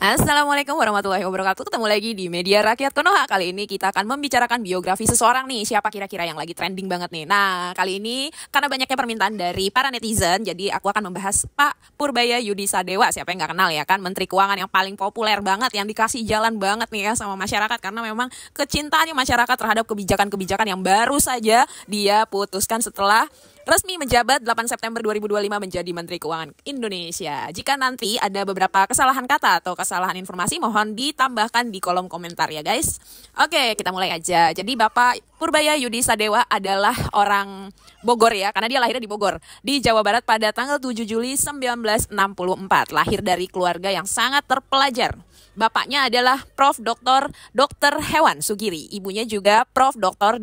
Assalamualaikum warahmatullahi wabarakatuh. Ketemu lagi di Media Rakyat Konoha. Kali ini kita akan membicarakan biografi seseorang nih. Siapa kira-kira yang lagi trending banget nih? Nah, kali ini karena banyaknya permintaan dari para netizen, jadi aku akan membahas Pak Purbaya Yudisadewa. Siapa yang nggak kenal ya kan? Menteri Keuangan yang paling populer banget, yang dikasih jalan banget nih ya sama masyarakat. Karena memang kecintaannya masyarakat terhadap kebijakan-kebijakan yang baru saja dia putuskan setelah resmi menjabat 8 September 2025 menjadi Menteri Keuangan Indonesia. Jika nanti ada beberapa kesalahan kata atau kesalahan informasi, mohon ditambahkan di kolom komentar ya guys. Oke, kita mulai aja. Jadi Bapak Purbaya Yudisadewa adalah orang Bogor ya, karena dia lahirnya di Bogor, di Jawa Barat pada tanggal 7 Juli 1964. Lahir dari keluarga yang sangat terpelajar. Bapaknya adalah Prof. Dr. Hewan Sugiri. Ibunya juga Prof. Dr.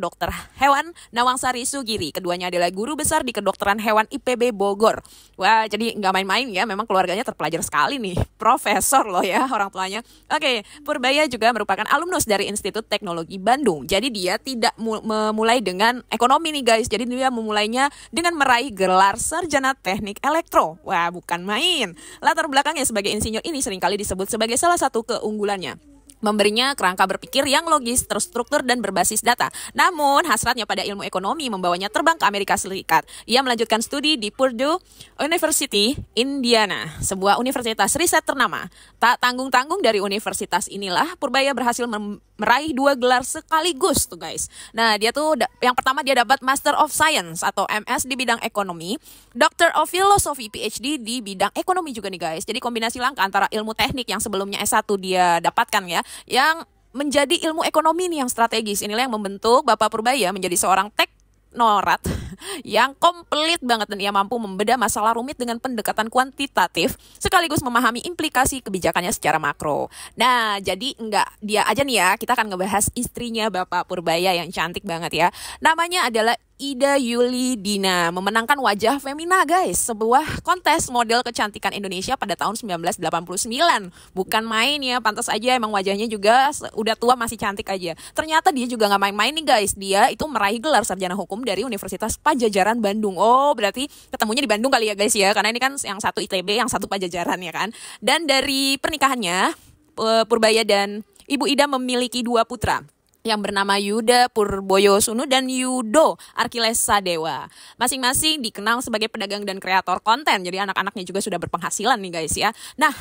Hewan Nawangsari Sugiri. Keduanya adalah guru besar di kedokteran hewan IPB Bogor. Wah, jadi nggak main-main ya. Memang keluarganya terpelajar sekali nih. Profesor loh ya orang tuanya. Oke, Purbaya juga merupakan alumnus dari Institut Teknologi Bandung. Jadi dia tidak memulai dengan ekonomi nih guys. Jadi dia memulainya dengan meraih gelar sarjana teknik elektro. Wah, bukan main. Latar belakangnya sebagai insinyur ini seringkali disebut sebagai salah satu keunggulannya. Memberinya kerangka berpikir yang logis, terstruktur, dan berbasis data. Namun, hasratnya pada ilmu ekonomi membawanya terbang ke Amerika Serikat. Ia melanjutkan studi di Purdue University, Indiana, sebuah universitas riset ternama. Tak tanggung-tanggung dari universitas inilah, Purbaya berhasil meraih 2 gelar sekaligus tuh guys. Nah, dia tuh yang pertama dia dapat Master of Science atau MS di bidang ekonomi, Doctor of Philosophy PhD di bidang ekonomi juga nih guys. Jadi kombinasi langka antara ilmu teknik yang sebelumnya S1 dia dapatkan ya, yang menjadi ilmu ekonomi nih yang strategis. Inilah yang membentuk Bapak Purbaya menjadi seorang teknorat yang komplit banget, dan ia mampu membedah masalah rumit dengan pendekatan kuantitatif sekaligus memahami implikasi kebijakannya secara makro. Nah, jadi enggak dia aja nih ya, kita akan ngebahas istrinya Bapak Purbaya yang cantik banget ya. Namanya adalah Ida Yulidina, memenangkan Wajah Femina guys, sebuah kontes model kecantikan Indonesia pada tahun 1989. Bukan main ya, pantas aja emang wajahnya juga udah tua masih cantik aja. Ternyata dia juga nggak main-main nih guys, dia itu meraih gelar sarjana hukum dari Universitas Padjadjaran Bandung. Oh, berarti ketemunya di Bandung kali ya guys ya, karena ini kan yang satu ITB, yang satu Padjadjaran ya kan. Dan dari pernikahannya, Purbaya dan Ibu Ida memiliki 2 putra yang bernama Yuda Purboyosunu dan Yudo Arkiles Sadewa. Masing-masing dikenal sebagai pedagang dan kreator konten. Jadi anak-anaknya juga sudah berpenghasilan nih guys ya. Nah,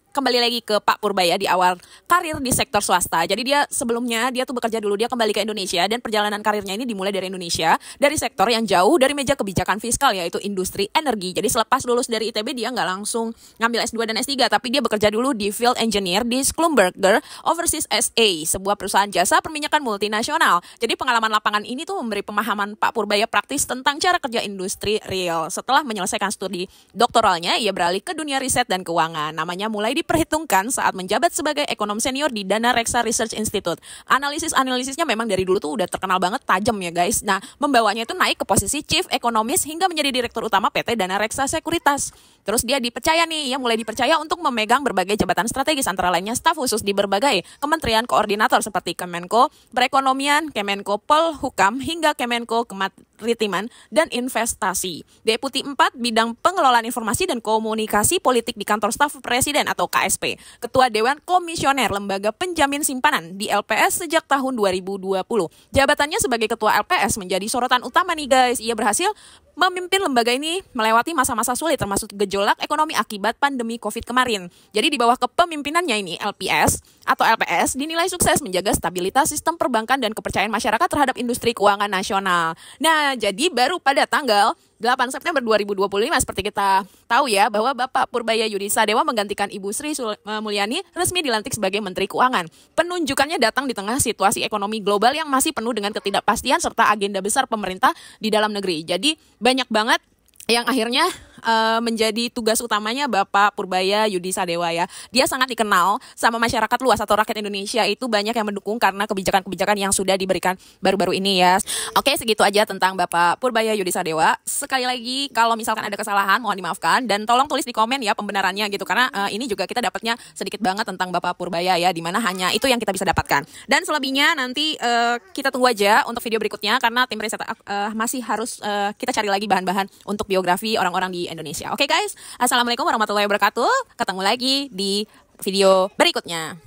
kembali lagi ke Pak Purbaya di awal karir di sektor swasta. Jadi dia sebelumnya dia tuh bekerja dulu, dia kembali ke Indonesia dan perjalanan karirnya ini dimulai dari Indonesia, dari sektor yang jauh dari meja kebijakan fiskal yaitu industri energi. Jadi selepas lulus dari ITB dia nggak langsung ngambil S2 dan S3, tapi dia bekerja dulu di field engineer di Schlumberger Overseas SA, sebuah perusahaan jasa perminyakan multinasional. Jadi pengalaman lapangan ini tuh memberi pemahaman Pak Purbaya praktis tentang cara kerja industri real. Setelah menyelesaikan studi doktoralnya, ia beralih ke dunia riset dan keuangan. Namanya mulai diperhitungkan saat menjabat sebagai ekonom senior di Dana Reksa Research Institute. Analisisnya memang dari dulu tuh udah terkenal banget, tajam ya guys. Nah, membawanya itu naik ke posisi Chief Economist hingga menjadi Direktur Utama PT Dana Reksa Sekuritas. Terus dia dipercaya nih, ia mulai dipercaya untuk memegang berbagai jabatan strategis, antara lainnya staf khusus di berbagai kementerian koordinator seperti Kemenko Perekonomian, Kemenko Polhukam, hingga Kemenko Kemaritiman dan Investasi. Deputi 4 bidang pengelolaan informasi dan komunikasi politik di kantor staf presiden atau KSP. Ketua Dewan Komisioner Lembaga Penjamin Simpanan di LPS sejak tahun 2020. Jabatannya sebagai Ketua LPS menjadi sorotan utama nih guys. Ia berhasil memimpin lembaga ini melewati masa-masa sulit termasuk gejolak ekonomi akibat pandemi COVID kemarin. Jadi di bawah kepemimpinannya ini LPS dinilai sukses menjaga stabilitas sistem perbankan dan kepercayaan masyarakat terhadap industri keuangan nasional. Nah, jadi baru pada tanggal 8 September 2025 seperti kita tahu ya, bahwa Bapak Purbaya Yudisadewa menggantikan Ibu Sri Mulyani resmi dilantik sebagai Menteri Keuangan. Penunjukannya datang di tengah situasi ekonomi global yang masih penuh dengan ketidakpastian serta agenda besar pemerintah di dalam negeri. Jadi banyak banget yang akhirnya menjadi tugas utamanya Bapak Purbaya Yudisadewa ya. Dia sangat dikenal sama masyarakat luas atau rakyat Indonesia, itu banyak yang mendukung karena kebijakan-kebijakan yang sudah diberikan baru-baru ini ya. Oke, segitu aja tentang Bapak Purbaya Yudisadewa. Sekali lagi kalau misalkan ada kesalahan mohon dimaafkan dan tolong tulis di komen ya pembenarannya gitu, karena ini juga kita dapatnya sedikit banget tentang Bapak Purbaya ya, dimana hanya itu yang kita bisa dapatkan. Dan selebihnya nanti kita tunggu aja untuk video berikutnya karena tim riset masih harus kita cari lagi bahan-bahan untuk biografi orang-orang di Indonesia. Oke guys, assalamualaikum warahmatullahi wabarakatuh. Ketemu lagi di video berikutnya.